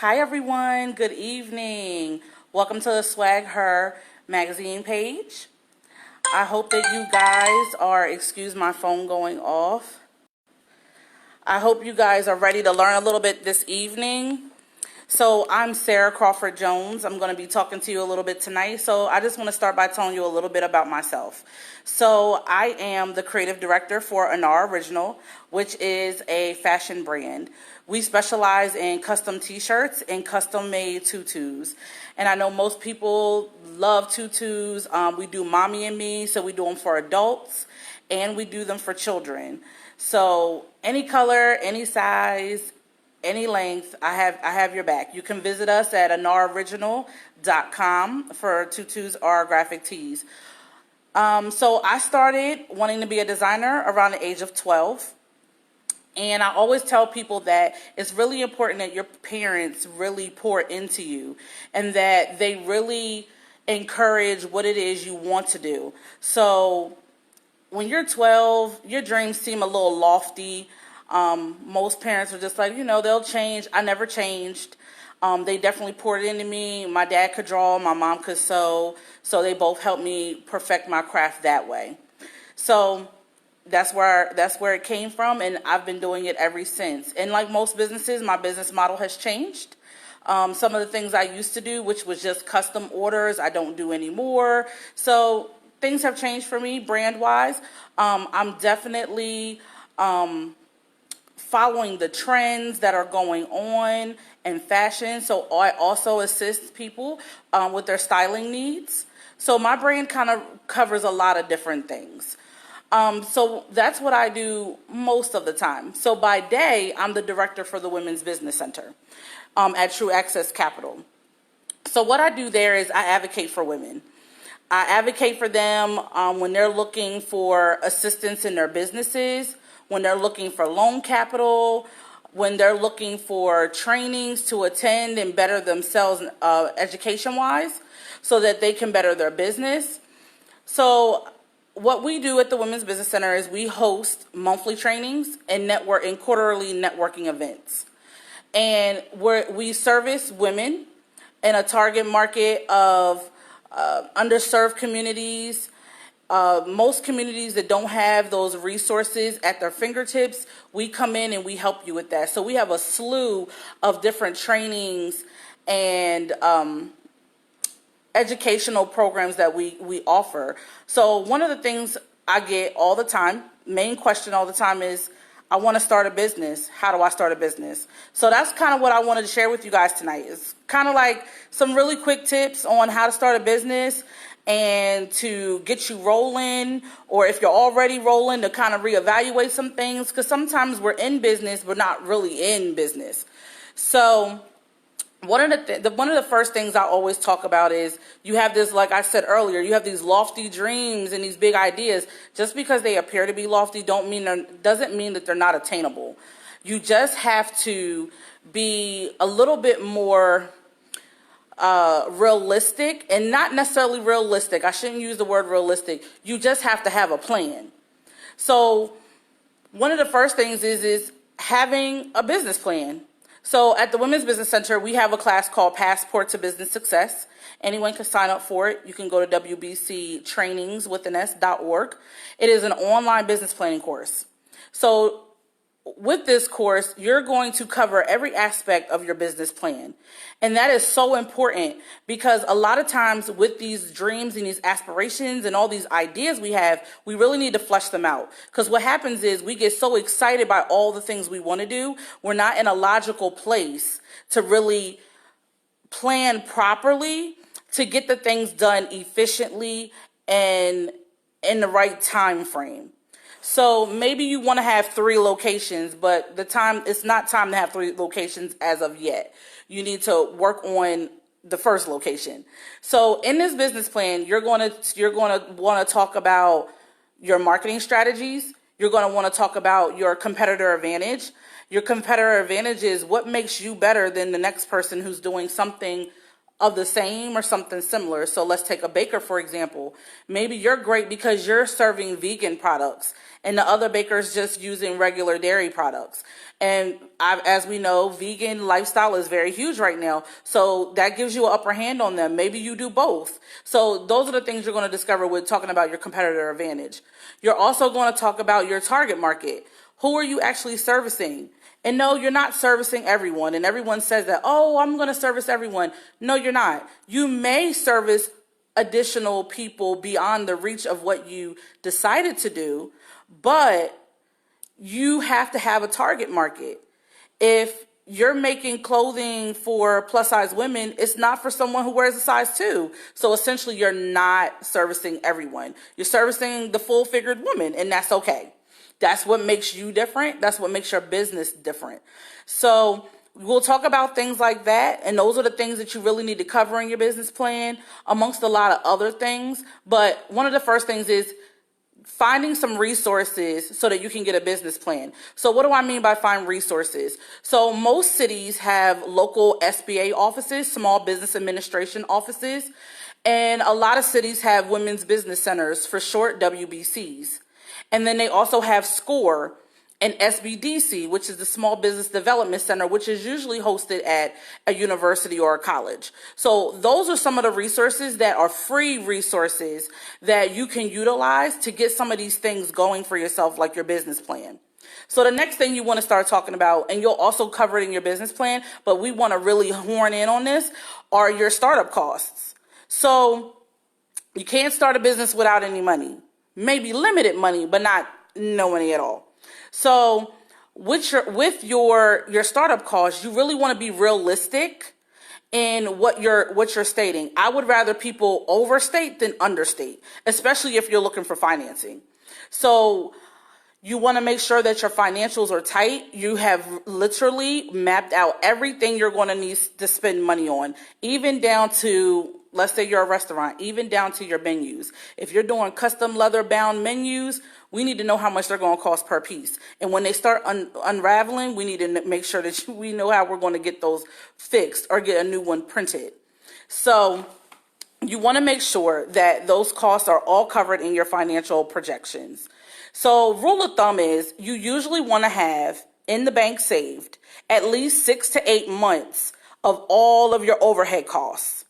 Hi everyone, good evening. Welcome to the Swag Her magazine page. I hope that you guys are, excuse my phone going off. I hope you guys are ready to learn a little bit this evening. So I'm Sara Crawford-Jones. I'm going to be talking to you a little bit tonight. So I just want to start by telling you a little bit about myself. So I am the creative director for Anar Original, which is a fashion brand. We specialize in custom t-shirts and custom-made tutus. And I know most people love tutus. We do mommy and me, so we do them for adults, and we do them for children. So any color, any size, any length, I have your back. You can visit us at anaroriginal.com for tutus or graphic tees. So I started wanting to be a designer around the age of 12. And I always tell people that it's really important that your parents really pour into you and that they really encourage what it is you want to do. So when you're 12, your dreams seem a little lofty. Most parents are just like, they'll change. I never changed. They definitely poured into me. My dad could draw, my mom could sew, so they both helped me perfect my craft that way. So that's where it came from, and I've been doing it ever since. And like most businesses, my business model has changed. Some of the things I used to do, which was just custom orders, I don't do anymore. So things have changed for me brand-wise. I'm definitely following the trends that are going on in fashion. So I also assist people with their styling needs. So my brand kind of covers a lot of different things. So that's what I do most of the time. So by day, I'm the director for the Women's Business Center at True Access Capital. So what I do there is I advocate for women. I advocate for them when they're looking for assistance in their businesses, when they're looking for loan capital, when they're looking for trainings to attend and better themselves education-wise so that they can better their business. So what we do at the Women's Business Center is we host monthly trainings and quarterly networking events. And we service women in a target market of underserved communities, most communities that don't have those resources at their fingertips. We come in and we help you with that. So we have a slew of different trainings and educational programs that we offer. So one of the things I get all the time, main question all the time is, I want to start a business. How do I start a business? So that's kind of what I wanted to share with you guys tonight. It's kind of like some really quick tips on how to start a business and to get you rolling, or if you're already rolling, to kind of reevaluate some things, because sometimes we're in business but not really in business. So one of the first things I always talk about is you have this, like I said earlier, you have these lofty dreams and these big ideas. Just because they appear to be lofty doesn't mean that they're not attainable. You just have to be a little bit more realistic, and not necessarily realistic. I shouldn't use the word realistic. You just have to have a plan. So one of the first things is having a business plan. So at the Women's Business Center, we have a class called Passport to Business Success. Anyone can sign up for it. You can go to wbctrainingswithans.org. It is an online business planning course. So with this course, you're going to cover every aspect of your business plan. And that is so important, because a lot of times with these dreams and these aspirations and all these ideas we have, we really need to flesh them out. Because what happens is we get so excited by all the things we want to do, we're not in a logical place to really plan properly to get the things done efficiently and in the right time frame. So maybe you want to have 3 locations, but it's not time to have 3 locations as of yet. You need to work on the first location. So in this business plan, you're going to want to talk about your marketing strategies. You're going to want to talk about your competitor advantage. Your competitor advantage is what makes you better than the next person who's doing something of the same or something similar. So let's take a baker, for example. Maybe you're great because you're serving vegan products and the other baker's just using regular dairy products. And as we know, vegan lifestyle is very huge right now. So that gives you an upper hand on them. Maybe you do both. So those are the things you're going to discover with talking about your competitor advantage. You're also going to talk about your target market. Who are you actually servicing? And no, you're not servicing everyone. And everyone says that, oh, I'm going to service everyone. No, you're not. You may service additional people beyond the reach of what you decided to do, but you have to have a target market. If you're making clothing for plus size women, it's not for someone who wears a size 2. So essentially, you're not servicing everyone. You're servicing the full figured woman, and that's okay. That's what makes you different. That's what makes your business different. So we'll talk about things like that. And those are the things that you really need to cover in your business plan, amongst a lot of other things. But one of the first things is finding some resources so that you can get a business plan. So what do I mean by find resources? So most cities have local SBA offices, small business administration offices. And a lot of cities have women's business centers, for short, WBCs. And then they also have SCORE and SBDC, which is the Small Business Development Center, which is usually hosted at a university or a college. So those are some of the resources that are free resources that you can utilize to get some of these things going for yourself, like your business plan. So the next thing you want to start talking about, and you'll also cover it in your business plan, but we want to really horn in on this, are your startup costs. So you can't start a business without any money. Maybe limited money, but not no money at all. So with your startup costs, you really want to be realistic in what you're stating. I would rather people overstate than understate, especially if you're looking for financing. So you want to make sure that your financials are tight. You have literally mapped out everything you're going to need to spend money on, even down to, let's say you're a restaurant, even down to your menus. If you're doing custom leather bound menus, we need to know how much they're going to cost per piece. And when they start unraveling, we need to make sure that we know how we're going to get those fixed or get a new one printed. So you want to make sure that those costs are all covered in your financial projections. So rule of thumb is you usually want to have in the bank saved at least 6 to 8 months of all of your overhead costs.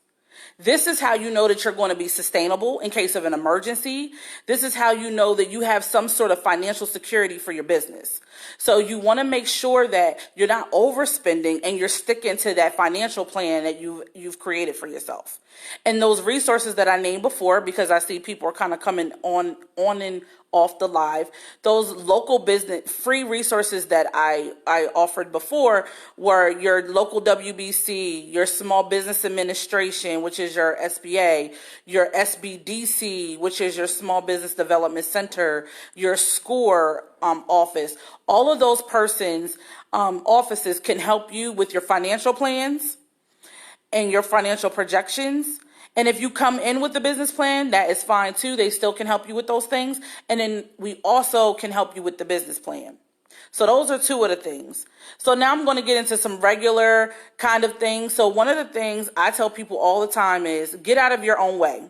This is how you know that you're going to be sustainable in case of an emergency. This is how you know that you have some sort of financial security for your business. So you want to make sure that you're not overspending and you're sticking to that financial plan that you've created for yourself. And those resources that I named before, because I see people are kind of coming on and off the live, those local business free resources that I offered before were your local WBC, your Small Business Administration, which is your SBA, your SBDC, which is your Small Business Development Center, your SCORE office. All of those persons' offices can help you with your financial plans and your financial projections. And if you come in with the business plan, that is fine too. They still can help you with those things. And then we also can help you with the business plan. So those are two of the things. So now I'm going to get into some regular kind of things. So one of the things I tell people all the time is get out of your own way.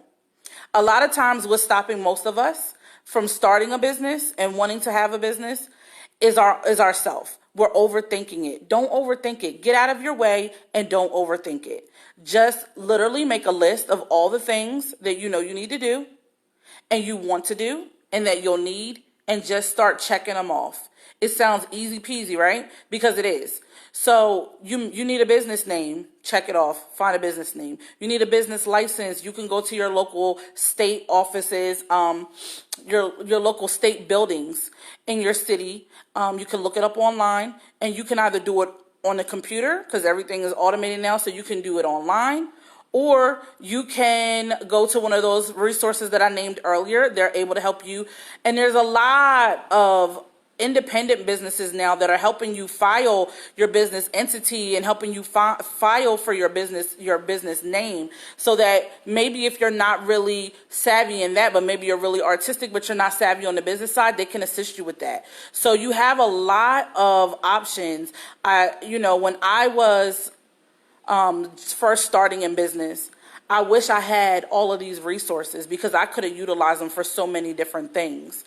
A lot of times what's stopping most of us from starting a business and wanting to have a business is ourself. We're overthinking it. Don't overthink it. Get out of your way and don't overthink it. Just literally make a list of all the things that you know you need to do and you want to do and that you'll need, and just start checking them off. It sounds easy peasy, right? Because it is. So you need a business name, check it off, find a business name. You need a business license. You can go to your local state offices, your local state buildings in your city. You can look it up online, and you can either do it on the computer because everything is automated now, so you can do it online, or you can go to one of those resources that I named earlier. They're able to help you. And there's a lot of independent businesses now that are helping you file your business entity and helping you file for your business name, so that maybe if you're not really savvy in that, but maybe you're really artistic but you're not savvy on the business side, they can assist you with that. So you have a lot of options. When I was first starting in business, I wish I had all of these resources because I could have utilized them for so many different things.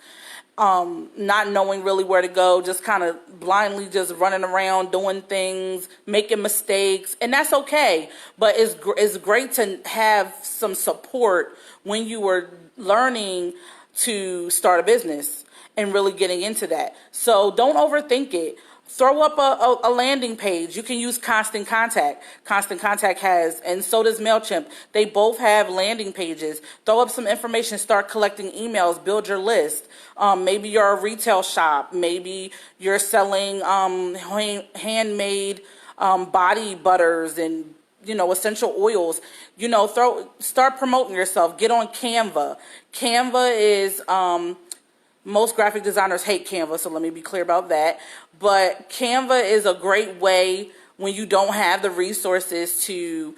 Not knowing really where to go, just kind of blindly just running around doing things, making mistakes, and that's okay. But it's great to have some support when you were learning to start a business and really getting into that. So don't overthink it. Throw up a landing page. You can use Constant Contact. Constant Contact has, and so does MailChimp. They both have landing pages. Throw up some information, start collecting emails, build your list. Maybe you're a retail shop. Maybe you're selling handmade body butters and essential oils. Start promoting yourself. Get on Canva. Canva is most graphic designers hate Canva, so let me be clear about that. But Canva is a great way when you don't have the resources to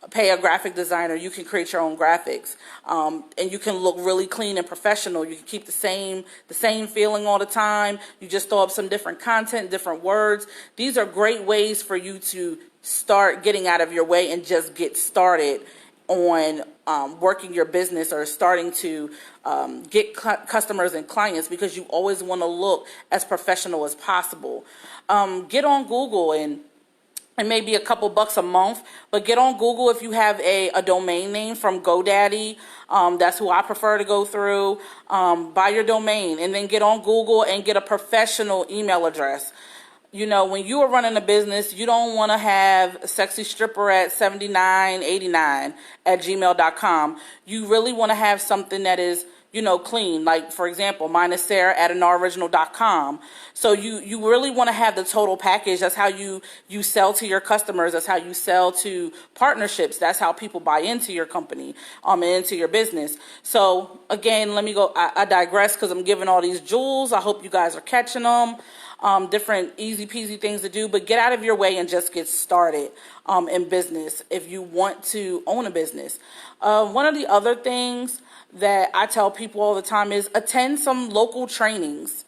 pay a graphic designer. You can create your own graphics, and you can look really clean and professional. You can keep the same feeling all the time. You just throw up some different content, different words. These are great ways for you to start getting out of your way and just get started on working your business or starting to get customers and clients, because you always want to look as professional as possible. Get on Google, and it may be a couple bucks a month, but get on Google if you have a domain name from GoDaddy. That's who I prefer to go through. Buy your domain and then get on Google and get a professional email address. When you are running a business, you don't want to have sexystripper@7989@gmail.com. You really want to have something that is, clean. Like, for example, mine is Sarah@anoriginal.com. So you really want to have the total package. That's how you sell to your customers. That's how you sell to partnerships. That's how people buy into your company, and into your business. So again, let me go. I digress because I'm giving all these jewels. I hope you guys are catching them. Different easy peasy things to do, but get out of your way and just get started in business if you want to own a business. One of the other things that I tell people all the time is attend some local trainings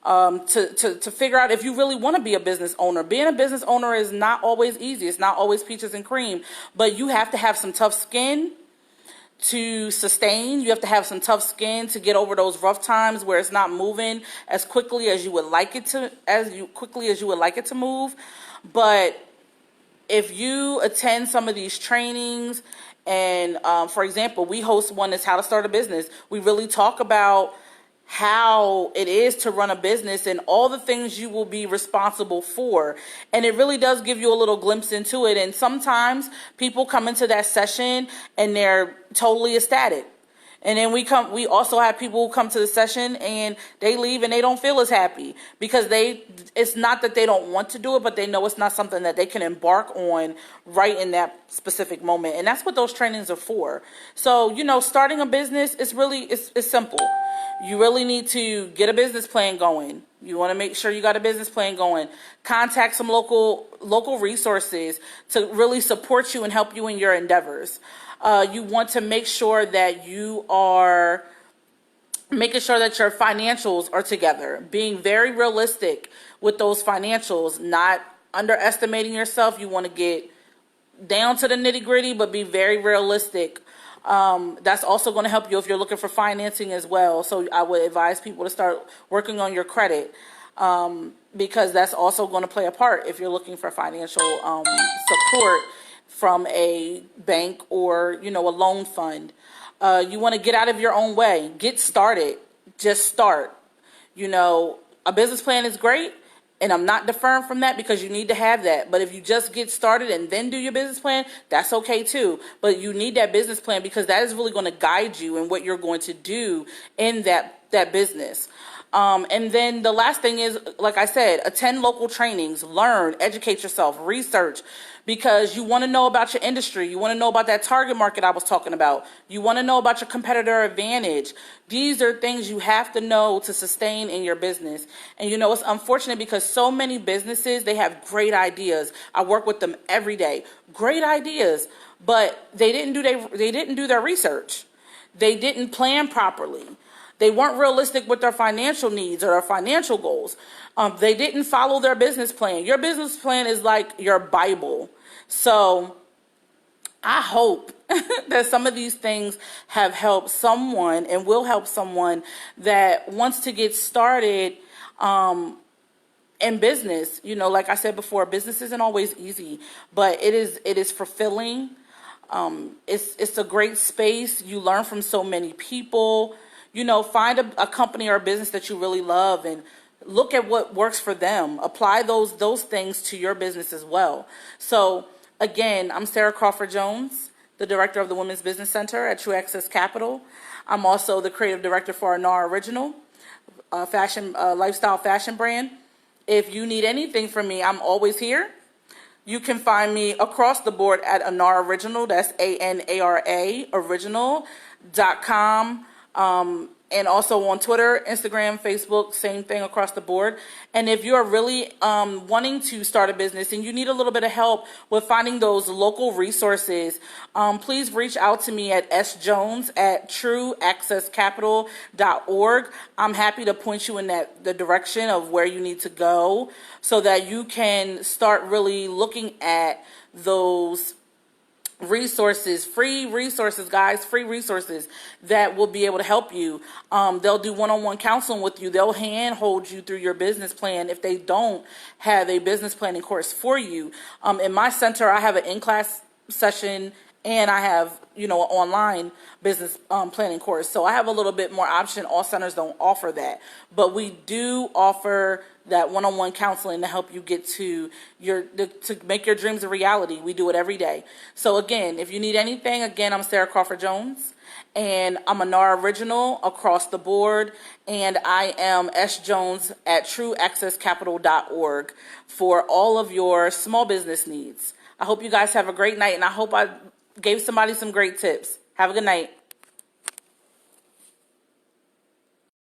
to figure out if you really want to be a business owner. Being a business owner is not always easy. It's not always peaches and cream, but you have to have some tough skin to sustain. You have to have some tough skin to get over those rough times where it's not moving as quickly as you would like it to, move. But if you attend some of these trainings, and for example, we host one that's how to start a business. We really talk about how it is to run a business and all the things you will be responsible for. And it really does give you a little glimpse into it. And sometimes people come into that session and they're totally ecstatic. And then we also have people who come to the session and they leave and they don't feel as happy because it's not that they don't want to do it, but they know it's not something that they can embark on right in that specific moment. And that's what those trainings are for. So, starting a business is really, it's simple. You really need to get a business plan going. You want to make sure you got a business plan going. Contact some local resources to really support you and help you in your endeavors. You want to make sure that you are making sure that your financials are together, being very realistic with those financials, not underestimating yourself. You want to get down to the nitty gritty, but be very realistic. That's also going to help you if you're looking for financing as well. So I would advise people to start working on your credit, because that's also going to play a part if you're looking for financial support from a bank or, a loan fund. You want to get out of your own way. Get started. Just start. A business plan is great, and I'm not deferring from that because you need to have that. But if you just get started and then do your business plan, that's okay too. But you need that business plan because that is really going to guide you in what you're going to do in that business. And then the last thing is, like I said, attend local trainings, learn, educate yourself, research, because you want to know about your industry. You want to know about that target market I was talking about. You want to know about your competitor advantage. These are things you have to know to sustain in your business. And it's unfortunate because so many businesses, they have great ideas. I work with them every day. Great ideas, but they didn't do their research. They didn't plan properly. They weren't realistic with their financial needs or their financial goals. They didn't follow their business plan. Your business plan is like your Bible. So I hope that some of these things have helped someone and will help someone that wants to get started in business. You know, like I said before, business isn't always easy, but it is fulfilling. It's a great space. You learn from so many people. You know, find a company or a business that you really love and look at what works for them. Apply those things to your business as well. So again, I'm Sara Crawford-Jones, the director of the Women's Business Center at True Access Capital. I'm also the creative director for Anar Original, lifestyle fashion brand. If you need anything from me, I'm always here. You can find me across the board at Anar Original. That's ANARA original.com. And also on Twitter, Instagram, Facebook, same thing across the board. And if you're really wanting to start a business and you need a little bit of help with finding those local resources, please reach out to me at sjones@trueaccesscapital.org. I'm happy to point you in the direction of where you need to go so that you can start really looking at those resources, free resources, guys, free resources that will be able to help you. They'll do one-on-one counseling with you. They'll handhold you through your business plan if they don't have a business planning course for you. In my center, I have an in-class session and I have, you know, an online business planning course. So I have a little bit more option. All centers don't offer that, but we do offer that one-on-one counseling to help you get to to make your dreams a reality. We do it every day. So again, if you need anything, again, I'm Sara Crawford-Jones, and I'm Anar Original across the board, and I am sjones@trueaccesscapital.org for all of your small business needs. I hope you guys have a great night, and I hope I gave somebody some great tips. Have a good night.